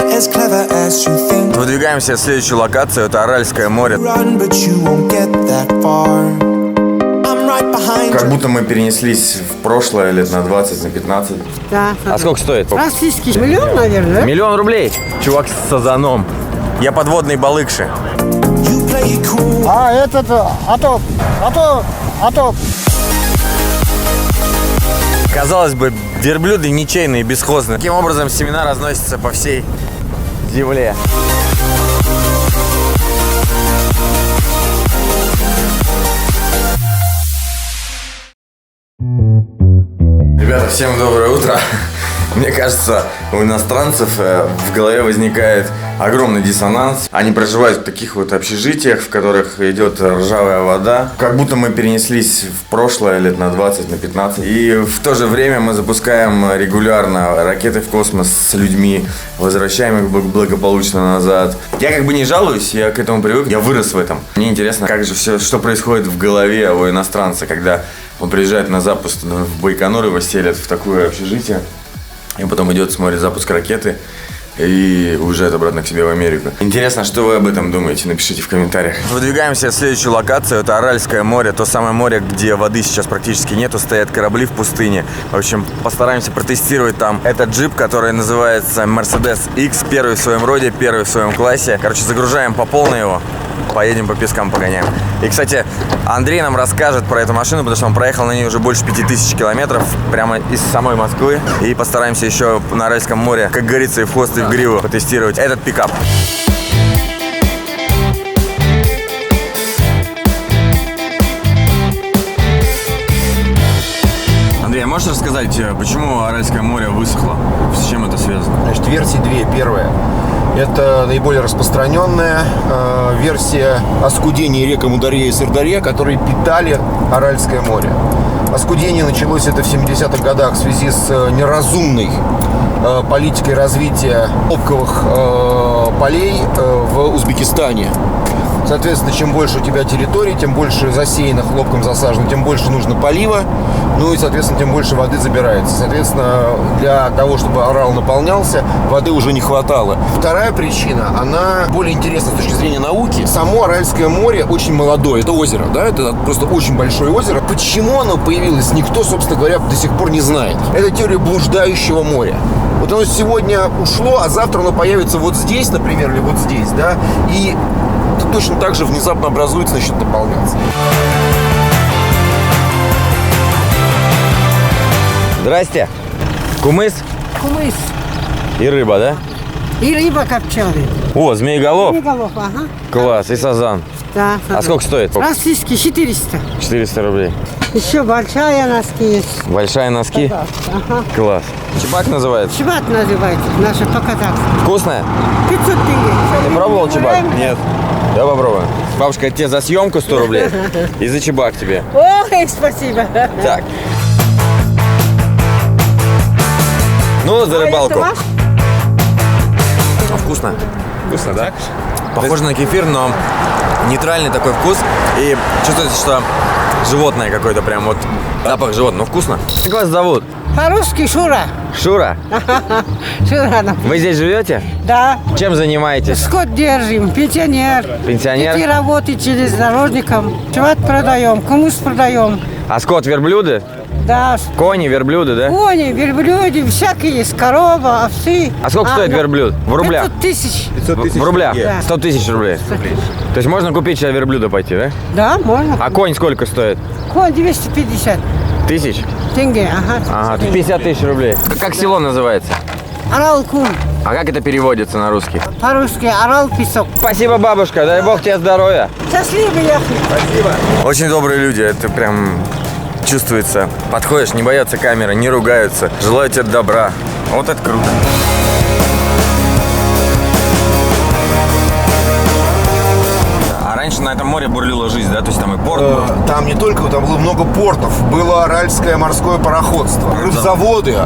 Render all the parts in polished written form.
not as clever as you think. Выдвигаемся в следующую локацию, это Аральское море. Run, but you won't get that far. I'm right behind Как you. будто мы перенеслись в прошлое лет на 20, на 15. Да. А сколько стоит? Российский миллион, наверное, да? 1 000 000 рублей. Чувак с сазаном. Я подводный балыкши. You play it cool. А этот, а то. Казалось бы, верблюды ничейные, бесхозные. Таким образом, семена разносятся по всей земле. Ребята, всем доброе утро. Мне кажется, у иностранцев в голове возникает огромный диссонанс. Они проживают в таких вот общежитиях, в которых идет ржавая вода. Как будто мы перенеслись в прошлое лет на 20, на 15. И в то же время мы запускаем регулярно ракеты в космос с людьми, возвращаем их благополучно назад. Я как бы не жалуюсь, я к этому привык, я вырос в этом. Мне интересно, как же все, что происходит в голове у иностранца, когда он приезжает на запуск в Байконур, его селят в такое общежитие. И потом идет, смотрит запуск ракеты и уезжает обратно к себе в Америку. Интересно, что вы об этом думаете? Напишите в комментариях. Выдвигаемся в следующую локацию. Это Аральское море. То самое море, где воды сейчас практически нету. Стоят корабли в пустыне. В общем, постараемся протестировать там этот джип, который называется Mercedes X. Первый в своем роде, первый в своем классе. Короче, загружаем по полной его. Поедем по пескам, погоняем. И, кстати, Андрей нам расскажет про эту машину, потому что он проехал на ней уже больше 5000 километров прямо из самой Москвы. И постараемся еще на Аральском море, как говорится, и в хвост, и в гриву потестировать этот пикап. Андрей, а можешь рассказать, почему Аральское море высохло? С чем это связано? Значит, версии две. Первая. Это наиболее распространенная версия оскудения рек Амударья и Сырдарья, которые питали Аральское море. Оскудение началось это в 70-х годах в связи с неразумной политикой развития хлопковых полей в Узбекистане. Соответственно, чем больше у тебя территории, тем больше засеяно хлопком засажено, тем больше нужно полива, ну и, соответственно, тем больше воды забирается. Соответственно, для того, чтобы Арал наполнялся, воды уже не хватало. Вторая причина, она более интересна с точки зрения науки. Само Аральское море очень молодое, это озеро, да, это просто очень большое озеро. Почему оно появилось, никто, собственно говоря, до сих пор не знает. Это теория блуждающего моря. Вот оно сегодня ушло, а завтра оно появится вот здесь, например, или вот здесь, да, и точно так же внезапно образуется, начнет наполняться. Здрасте. Кумыс Кумыс. и рыба, да? И рыба копченая. О, змееголов. Голов, ага. Класс. И сазан. Да. А сколько стоит? Российский 400. 400 рублей. Еще большая носки есть. Большие носки? Ага. Класс. Чебак называется. Чебат называется, наша по-казахски. Вкусная? 500 тенге. Ты пробовал чебак? Нет. Я попробую. Бабушка, это тебе за съемку 100 рублей и за чебак тебе. Ой, спасибо. Так. Ну, за рыбалку. Вкусно. Вкусно, да? Похоже на кефир, но нейтральный такой вкус. И чувствуется, что животное какое-то прям вот запах животного. Вкусно. Как вас зовут? По-русски Шура. Шура. Шура. Вы здесь живете? Да. Чем занимаетесь? Скот держим, пенсионер. Пенсионер? Детей работает железнодорожником. Чеват продаем, кумыс продаем. А скот верблюды? Да. Кони, верблюды, да? Кони, верблюды, всякие есть. Корова, овцы. А сколько стоит верблюд? В рублях? 500 тысяч. 500 тысяч В рублях? Да. 100 тысяч рублей. То есть можно купить сейчас верблюда пойти, да? Да, можно. А конь сколько стоит? Конь 250 Тысяч? тенге, ага. Ага, тут 50 тысяч рублей. Как село называется? Арал-кун. А как это переводится на русский? По-русски Арал-песок. Спасибо, бабушка, дай бог тебе здоровья. Счастливый ехали. Спасибо. Очень добрые люди, это прям чувствуется. Подходишь, не боятся камеры, не ругаются, желают тебе добра. Вот это круто. А раньше на этом море бурлила жизнь, да? То есть там и порт был. Там не только, там было много портов. Было Аральское морское пароходство, рыбзаводы,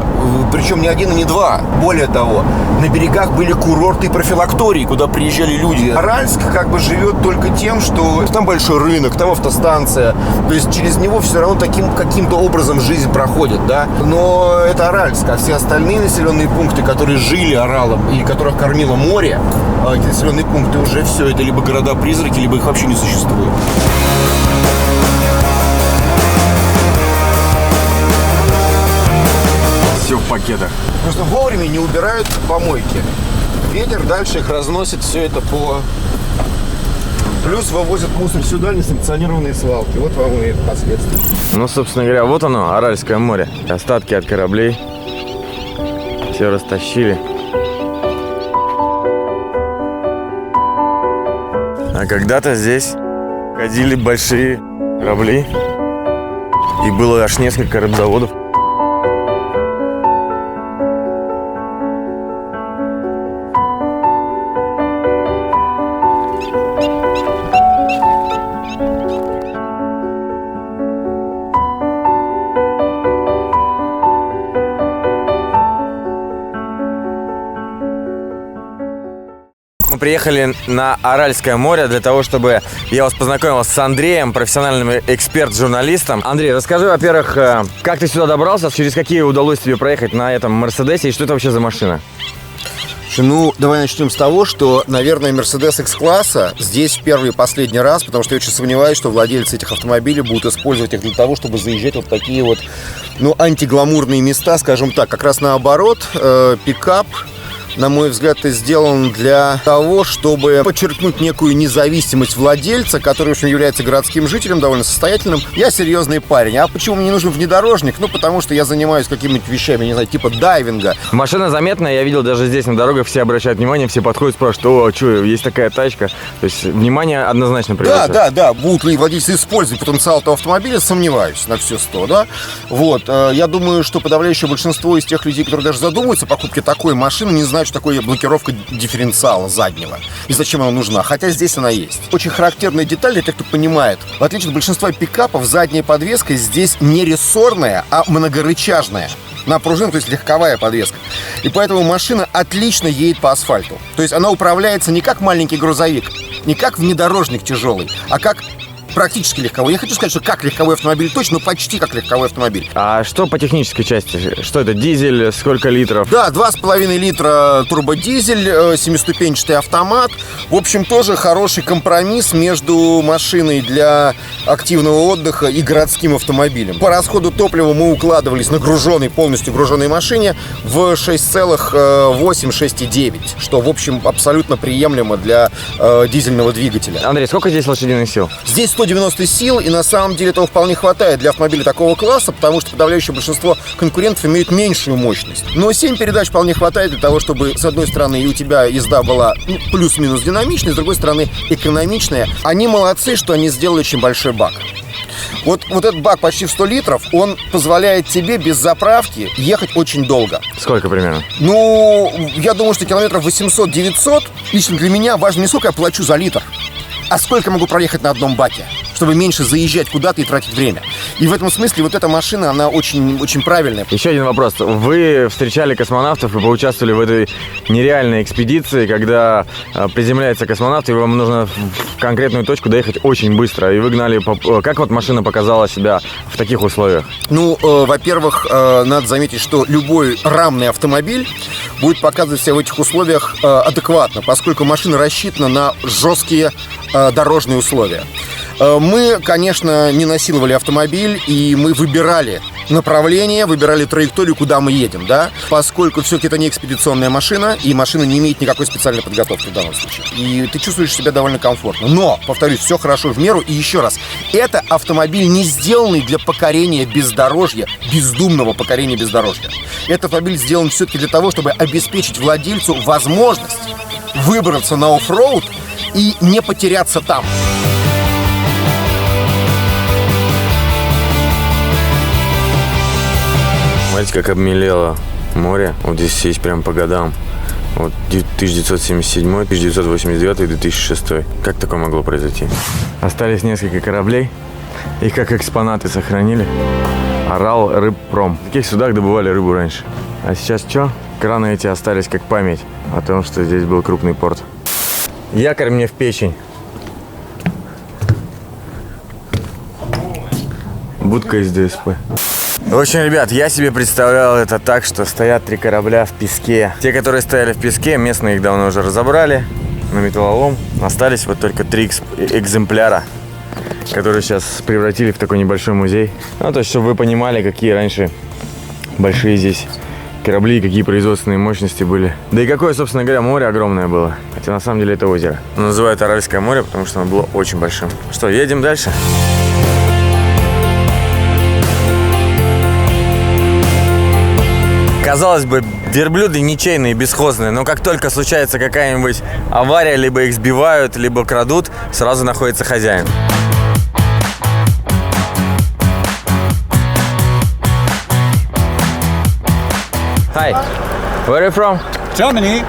причем не один и не два. Более того, на берегах были курорты и профилактории, куда приезжали люди. Аральск как бы живет только тем, что там большой рынок, там автостанция. То есть через него все равно каким-то образом жизнь проходит, да. Но это Аральск, а все остальные населенные пункты, которые жили Аралом и которых кормило море, эти населенные пункты уже все, это либо города-призраки, либо их вообще не существует. Все в пакетах. Просто вовремя не убирают помойки. Ветер дальше их разносит, все это по... Плюс вывозят мусор сюда, несанкционированные свалки. Вот вам и последствия. Ну, собственно говоря, вот оно, Аральское море. Остатки от кораблей. Все растащили. А когда-то здесь ходили большие корабли. И было аж несколько рыбзаводов. Мы приехали на Аральское море для того, чтобы я вас познакомил с Андреем, профессиональным эксперт-журналистом. Андрей, расскажи, во-первых, как ты сюда добрался, через какие удалось тебе проехать на этом Мерседесе и что это вообще за машина? Ну, давай начнем с того, что, наверное, Mercedes X-класса здесь в первый и последний раз, потому что я очень сомневаюсь, что владельцы этих автомобилей будут использовать их для того, чтобы заезжать вот такие вот, ну, антигламурные места, скажем так. Как раз наоборот, пикап, на мой взгляд, сделан для того, чтобы подчеркнуть некую независимость владельца, который, в общем, является городским жителем, довольно состоятельным. Я серьезный парень. А почему мне нужен внедорожник? Ну, потому что я занимаюсь какими-нибудь вещами, не знаю, типа дайвинга. Машина заметная, я видел даже здесь на дорогах, все обращают внимание, все подходят, спрашивают: о, что, есть такая тачка. То есть внимание однозначно привлекает. Да. Будут ли владельцы использовать потенциал этого автомобиля, сомневаюсь на все 100, да? Вот. Я думаю, что подавляющее большинство из тех людей, которые даже задумываются о покупке такой машины, не знают, что такое блокировка дифференциала заднего и зачем она нужна, хотя здесь она есть. Очень характерная деталь для тех, кто понимает. В отличие от большинства пикапов, задняя подвеска здесь не рессорная, а многорычажная. На пружинах, то есть легковая подвеска. И поэтому машина отлично едет по асфальту. То есть она управляется не как маленький грузовик, не как внедорожник тяжелый, а как практически легковой. Я хочу сказать, что как легковой автомобиль точно, но почти как легковой автомобиль. А что по технической части? Что это, дизель, сколько литров? Да, 2,5 литра турбодизель, 7-ступенчатый автомат. В общем, тоже хороший компромисс между машиной для активного отдыха и городским автомобилем. По расходу топлива мы укладывались на полностью груженной машине в 6,8-6,9, что, в общем, абсолютно приемлемо для дизельного двигателя. Андрей, сколько здесь лошадиных сил? Здесь 190 сил, и на самом деле этого вполне хватает для автомобиля такого класса, потому что подавляющее большинство конкурентов имеют меньшую мощность. Но 7 передач вполне хватает для того, чтобы, с одной стороны, и у тебя езда была плюс-минус динамичной, с другой стороны, экономичная. Они молодцы, что они сделали очень большой бак. Вот этот бак почти в 100 литров, он позволяет тебе без заправки ехать очень долго. Сколько примерно? Ну, я думаю, что километров 800-900. Лично для меня важно не сколько я плачу за литр, а сколько могу проехать на одном баке, чтобы меньше заезжать куда-то и тратить время. И в этом смысле вот эта машина, она очень, очень правильная. Еще один вопрос. Вы встречали космонавтов и поучаствовали в этой нереальной экспедиции, когда приземляется космонавт, и вам нужно в конкретную точку доехать очень быстро. И вы гнали... Как вот машина показала себя в таких условиях? Ну, во-первых, надо заметить, что любой рамный автомобиль будет показывать себя в этих условиях адекватно, поскольку машина рассчитана на жесткие дорожные условия. Мы, конечно, не насиловали автомобиль, и мы выбирали направление, выбирали траекторию, куда мы едем, да, поскольку все-таки это не экспедиционная машина, и машина не имеет никакой специальной подготовки в данном случае. И ты чувствуешь себя довольно комфортно. Но, повторюсь, все хорошо в меру. И еще раз, это автомобиль не сделанный для покорения бездорожья, бездумного покорения бездорожья. Этот автомобиль сделан все-таки для того, чтобы обеспечить владельцу возможность выбраться на оффроуд и не потеряться там. Смотрите, как обмелело море. Вот здесь сесть прям по годам. Вот 1977, 1989 и 2006. Как такое могло произойти? Остались несколько кораблей. Их как экспонаты сохранили. Орал Рыбпром. В таких судах добывали рыбу раньше. А сейчас что? Краны эти остались как память о том, что здесь был крупный порт. Якорь мне в печень. Будка из ДСП. В общем, ребят, я себе представлял это так, что стоят 3 корабля в песке. Те, которые стояли в песке, местные их давно уже разобрали на металлолом. Остались вот только 3 экземпляра, которые сейчас превратили в такой небольшой музей. Ну, то есть, чтобы вы понимали, какие раньше большие здесь корабли, какие производственные мощности были. Да и какое, собственно говоря, море огромное было. Хотя на самом деле это озеро. Называют Аральское море, потому что оно было очень большим. Что, едем дальше? Казалось бы, верблюды ничейные, бесхозные, но как только случается какая-нибудь авария, либо их сбивают, либо крадут, сразу находится хозяин. Hi, where are you from? Germany.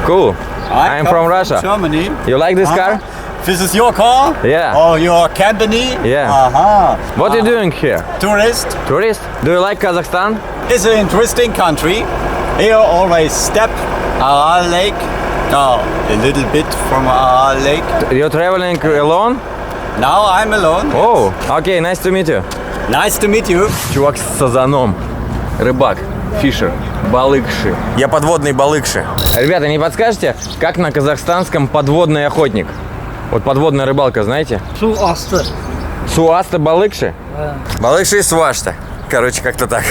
Cool. I'm from Russia. Germany. You like this car? This is your car? Yeah. Or your company? Yeah. Aha. What are you doing here? Tourist. Tourist? Do you like Kazakhstan? It's an interesting country. Here always step Aral Lake. Now a little bit from Aral Lake. You're traveling alone? Now I'm alone. Oh, okay, nice to meet you. Nice to meet you. Чувак с сазаном. Рыбак. Фишер. Балыкши. Я подводный балыкши. Ребята, не подскажете, как на казахстанском подводный охотник? Вот подводная рыбалка, знаете? Суасты. Суасты балыкши? Да. Балыкши и суашта. Короче, как-то так.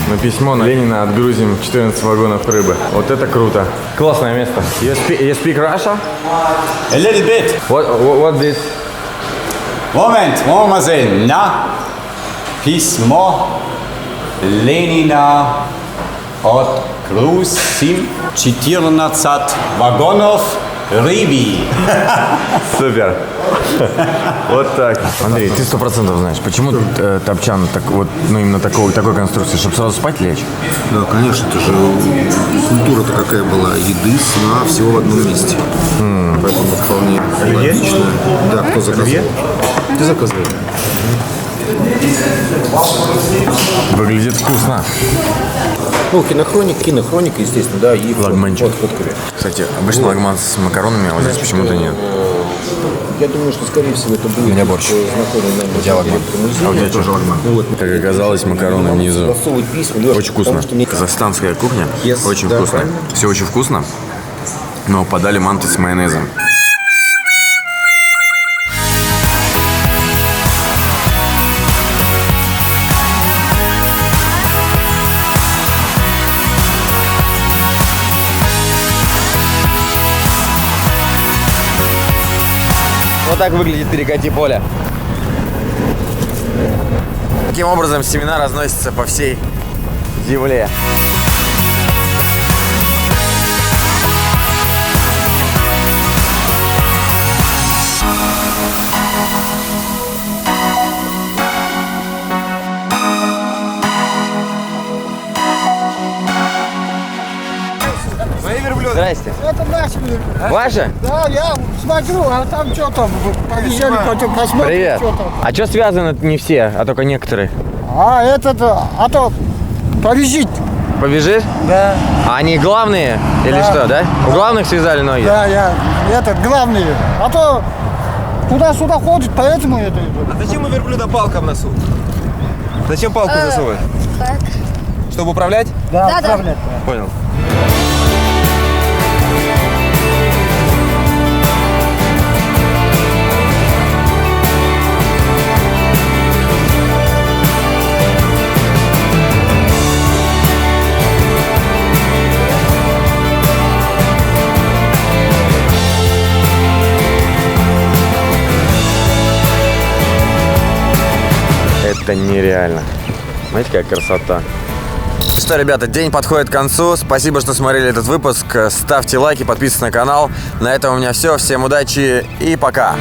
На письмо на Ленина отгрузим 14 вагонов рыбы. Вот это круто. Классное место. You speak Russia? A little bit. What this? Moment, mademoiselle. На письмо Ленина отгрузим 14 вагонов рыбы. Супер. Вот так. Андрей, ты 100% знаешь, почему топчан так, вот, ну, именно такой конструкции, чтобы сразу спать лечь? Да, конечно, это же культура-то какая была, еды, сна, всего в одном месте. Поэтому вполне логично. Да, кто заказывал? Ты заказывал. Выглядит вкусно. Ну, кинохроника, естественно, да, и Лагманчик. фоткали. Кстати, обычно лагман с макаронами, а вот здесь почему-то нет. Я думаю, что, скорее всего, это будет меня борщ. знакомый нам. У тебя лагман. А у тебя тоже лагман. Как оказалось, макароны внизу. Очень вкусно. Казахстанская кухня. Очень вкусно. Все очень вкусно. Но подали манты с майонезом. Вот так выглядит перекати поле. Таким образом, семена разносятся по всей земле. Здрасте. Это наши. Ваши? Да, я смотрю, а там что там, побежали, потом посмотрим, Привет. что там. А что связаны не все, а только некоторые? А этот, а то побежит. Побежит? Да, А они главные или Да. что, да? У главных связали ноги? да, я, этот, главный. А то туда-сюда ходит, поэтому это. А зачем у верблюда палка в носу? Зачем палку засовывать? Чтобы управлять? Да, правильно. Понял. Это нереально. Знаете, какая красота. Что, ребята, день подходит к концу. Спасибо, что смотрели этот выпуск. Ставьте лайки, подписывайтесь на канал. На этом у меня все. Всем удачи и пока.